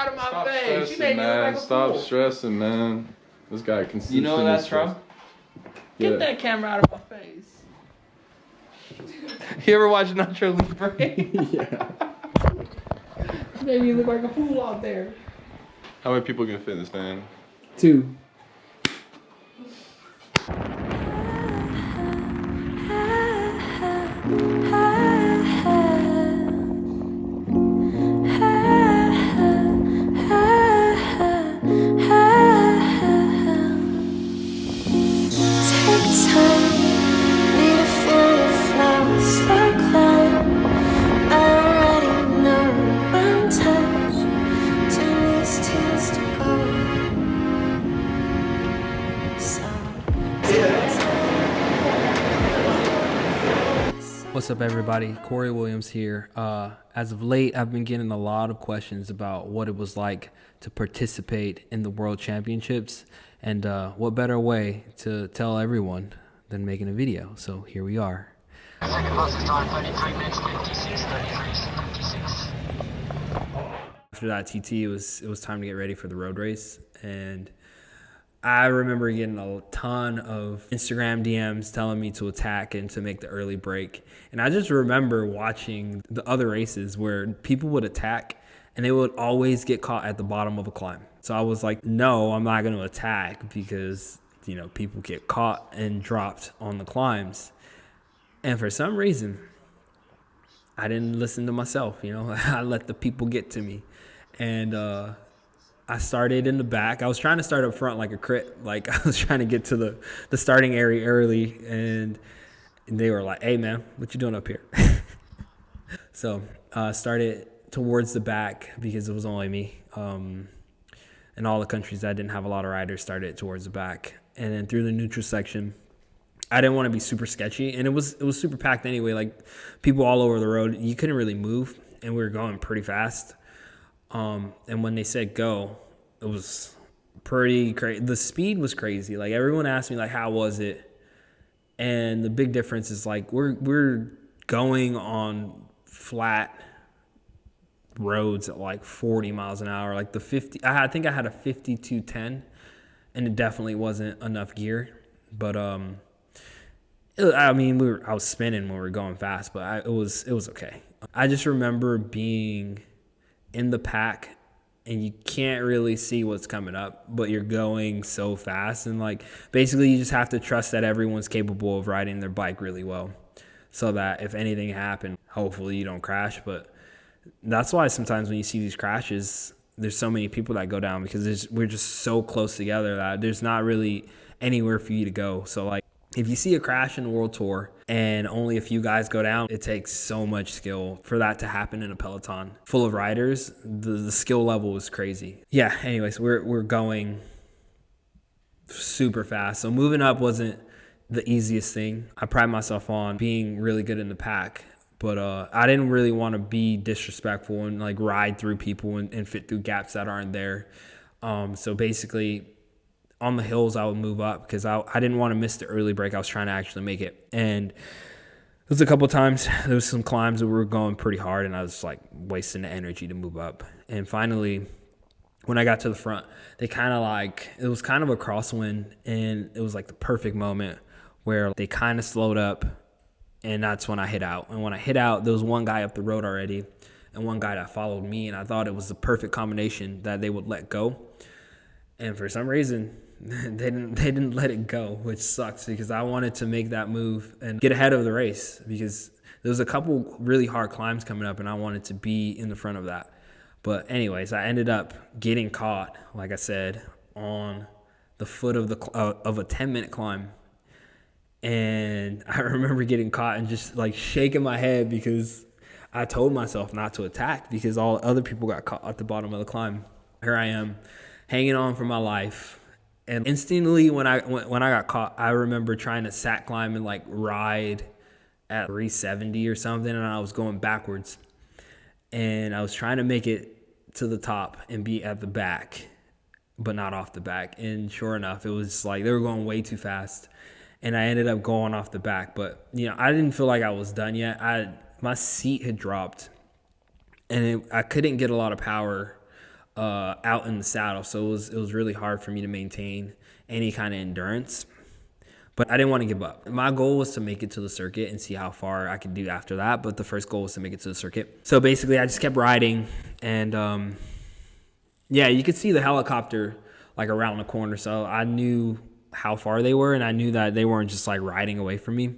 out of my Stop face. You stressing, made me look man. like a Stop fool. stressing, man. This guy can see. You know where that's from? Get that camera out of my face. You ever watch Nacho Libre? Yeah. You made me look like a fool out there. How many people can fit in this van? 2. What's up, everybody? Corey Williams here. As of late, I've been getting a lot of questions about what it was like to participate in the World Championships, and what better way to tell everyone than making a video. So here we are. Second fastest time, 33 minutes, 56. After that TT, it was time to get ready for the road race, and I remember getting a ton of Instagram DMs telling me to attack and to make the early break. And I just remember watching the other races where people would attack and they would always get caught at the bottom of a climb. So I was like, no, I'm not going to attack because, you know, people get caught and dropped on the climbs. And for some reason, I didn't listen to myself, you know. I let the people get to me. And I started in the back. I was trying to start up front like a crit. Like I was trying to get to the starting area early, and they were like, hey man, what you doing up here? So started towards the back because it was only me. In all the countries that didn't have a lot of riders, started towards the back. And then through the neutral section, I didn't want to be super sketchy. And it was super packed anyway, like people all over the road. You couldn't really move, and we were going pretty fast. And when they said go, it was pretty crazy. The speed was crazy. Like everyone asked me like, how was it? And the big difference is like we're going on flat roads at like 40 miles an hour. Like the 50, I think I had a 5210, and it definitely wasn't enough gear. But I was spinning when we were going fast, but it was okay. I just remember being in the pack, and you can't really see what's coming up, but you're going so fast, and like basically you just have to trust that everyone's capable of riding their bike really well, so that if anything happened, hopefully you don't crash. But that's why sometimes when you see these crashes, there's so many people that go down, because we're just so close together that there's not really anywhere for you to go. So like if you see a crash in the World Tour and only a few guys go down, it takes so much skill for that to happen in a peloton full of riders. The skill level is crazy. Yeah, anyways, we're going super fast. So moving up wasn't the easiest thing. I pride myself on being really good in the pack, but I didn't really want to be disrespectful and like ride through people and fit through gaps that aren't there. So basically, on the hills, I would move up because I didn't want to miss the early break. I was trying to actually make it. And there was a couple of times, there was some climbs that we were going pretty hard, and I was like wasting the energy to move up. And finally, when I got to the front, they kind of like, it was kind of a crosswind, and it was like the perfect moment where they kind of slowed up, and that's when I hit out. And when I hit out, there was one guy up the road already and one guy that followed me, and I thought it was the perfect combination that they would let go. And for some reason, they didn't let it go, which sucks because I wanted to make that move and get ahead of the race, because there was a couple really hard climbs coming up and I wanted to be in the front of that. But anyways, I ended up getting caught, like I said, on the foot of a 10-minute climb. And I remember getting caught and just like shaking my head because I told myself not to attack because all other people got caught at the bottom of the climb. Here I am hanging on for my life. And instantly when I got caught, I remember trying to sat climb and like ride at 370 or something, and I was going backwards. And I was trying to make it to the top and be at the back, but not off the back. And sure enough, it was like they were going way too fast. And I ended up going off the back. But, you know, I didn't feel like I was done yet. My seat had dropped, and I couldn't get a lot of power out in the saddle. So it was really hard for me to maintain any kind of endurance. But I didn't want to give up. My goal was to make it to the circuit and see how far I could do after that. But the first goal was to make it to the circuit. So basically, I just kept riding. And yeah, you could see the helicopter like around the corner. So I knew how far they were. And I knew that they weren't just like riding away from me.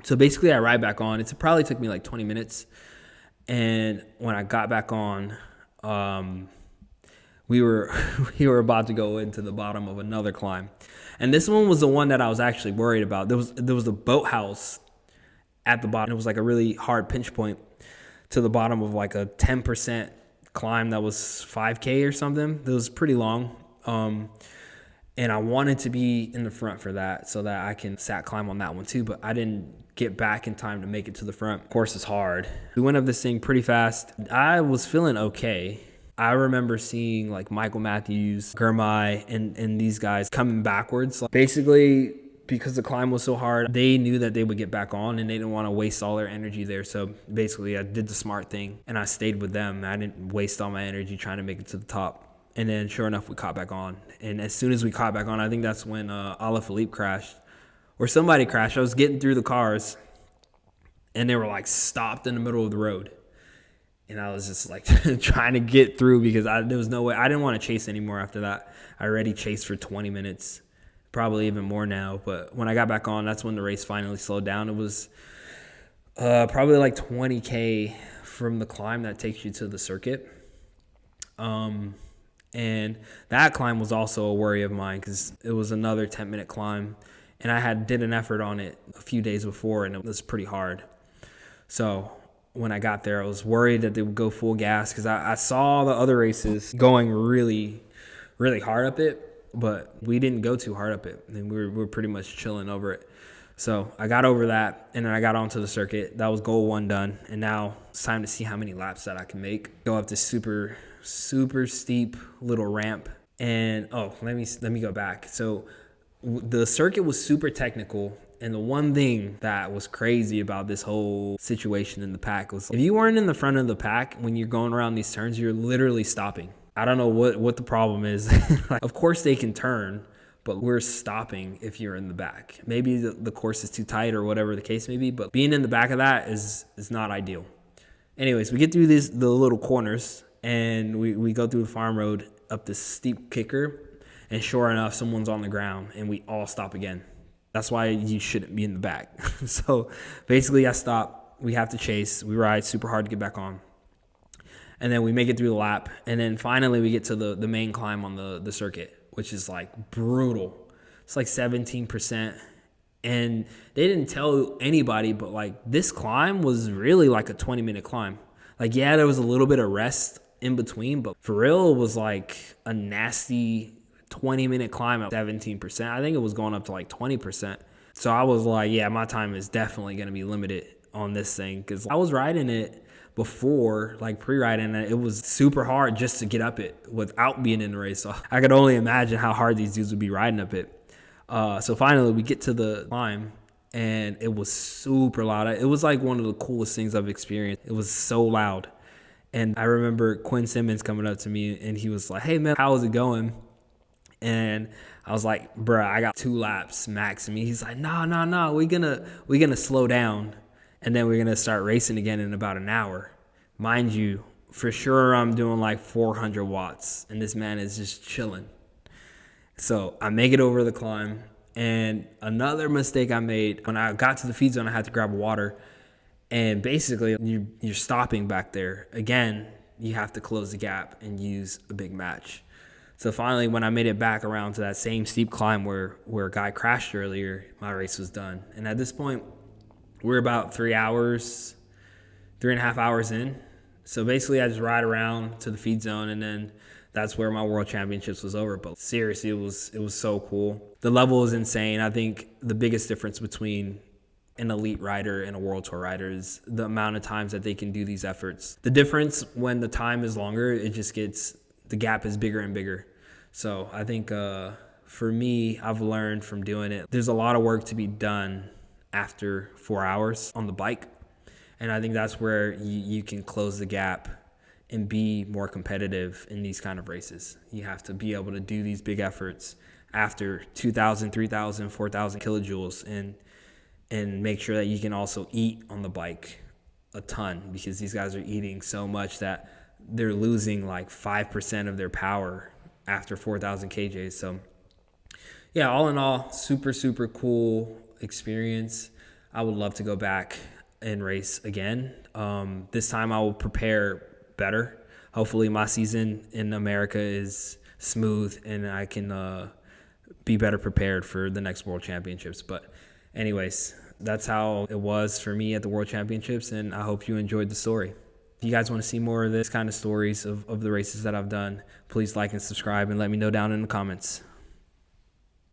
So basically, I ride back on. It probably took me like 20 minutes. And when I got back on, we were about to go into the bottom of another climb. And this one was the one that I was actually worried about. There was a boathouse at the bottom. It was like a really hard pinch point to the bottom of like a 10% climb that was 5K or something. It was pretty long. And I wanted to be in the front for that so that I can sat climb on that one too. But I didn't get back in time to make it to the front. Of course, it's hard. We went up this thing pretty fast. I was feeling okay. I remember seeing like Michael Matthews, Gurmai, and these guys coming backwards. Basically, because the climb was so hard, they knew that they would get back on and they didn't want to waste all their energy there. So basically, I did the smart thing and I stayed with them. I didn't waste all my energy trying to make it to the top. And then sure enough, we caught back on. And as soon as we caught back on, I think that's when Alaphilippe crashed. Or somebody crashed. I was getting through the cars and they were like stopped in the middle of the road. And I was just like trying to get through because there was no way. I didn't want to chase anymore after that. I already chased for 20 minutes, probably even more now. But when I got back on, that's when the race finally slowed down. It was probably like 20K from the climb that takes you to the circuit. And that climb was also a worry of mine because it was another 10-minute climb. And I did an effort on it a few days before, and it was pretty hard. So when I got there, I was worried that they would go full gas because I saw the other races going really, really hard up it, but we didn't go too hard up it. And we were pretty much chilling over it. So I got over that, and then I got onto the circuit. That was goal 1 done, and now it's time to see how many laps that I can make. Go up this super, super steep little ramp, and let me go back. So the circuit was super technical. And the one thing that was crazy about this whole situation in the pack was if you weren't in the front of the pack when you're going around these turns, you're literally stopping. I don't know what the problem is. Of course they can turn, but we're stopping if you're in the back. Maybe the course is too tight or whatever the case may be, but being in the back of that is not ideal. Anyways, we get through the little corners and we go through the farm road up this steep kicker, and sure enough, someone's on the ground and we all stop again. That's why you shouldn't be in the back. So basically I stop. We have to chase. We ride super hard to get back on. And then we make it through the lap. And then finally we get to the main climb on the circuit, which is like brutal. It's like 17%. And they didn't tell anybody, but like this climb was really like a 20-minute climb. Like, yeah, there was a little bit of rest in between, but for real, it was like a nasty 20-minute climb at 17%. I think it was going up to like 20%. So I was like, yeah, my time is definitely going to be limited on this thing because I was riding it before, like pre-riding it. It was super hard just to get up it without being in the race. So I could only imagine how hard these dudes would be riding up it. So finally we get to the climb and it was super loud. It was like one of the coolest things I've experienced. It was so loud. And I remember Quinn Simmons coming up to me and he was like, hey man, how is it going? And I was like, bruh, I got 2 laps max. And he's like, no, we're gonna slow down and then we're gonna start racing again in about an hour. Mind you, for sure I'm doing like 400 watts and this man is just chilling. So I make it over the climb, and another mistake I made, when I got to the feed zone, I had to grab water, and basically you're stopping back there. Again, you have to close the gap and use a big match. So finally, when I made it back around to that same steep climb where a guy crashed earlier, my race was done. And at this point, we're about 3.5 hours in. So basically, I just ride around to the feed zone, and then that's where my world championships was over. But seriously, it was so cool. The level is insane. I think the biggest difference between an elite rider and a world tour rider is the amount of times that they can do these efforts. The difference when the time is longer, the gap is bigger and bigger. So I think for me, I've learned from doing it, there's a lot of work to be done after 4 hours on the bike. And I think that's where you can close the gap and be more competitive in these kind of races. You have to be able to do these big efforts after 2,000, 3,000, 4,000 kilojoules and make sure that you can also eat on the bike a ton, because these guys are eating so much that they're losing like 5% of their power after 4,000 kJs. So yeah, all in all, super, super cool experience. I would love to go back and race again. This time I will prepare better. Hopefully my season in America is smooth and I can be better prepared for the next World Championships. But anyways, that's how it was for me at the World Championships, and I hope you enjoyed the story. If you guys want to see more of this kind of stories of the races that I've done, please like and subscribe and let me know down in the comments.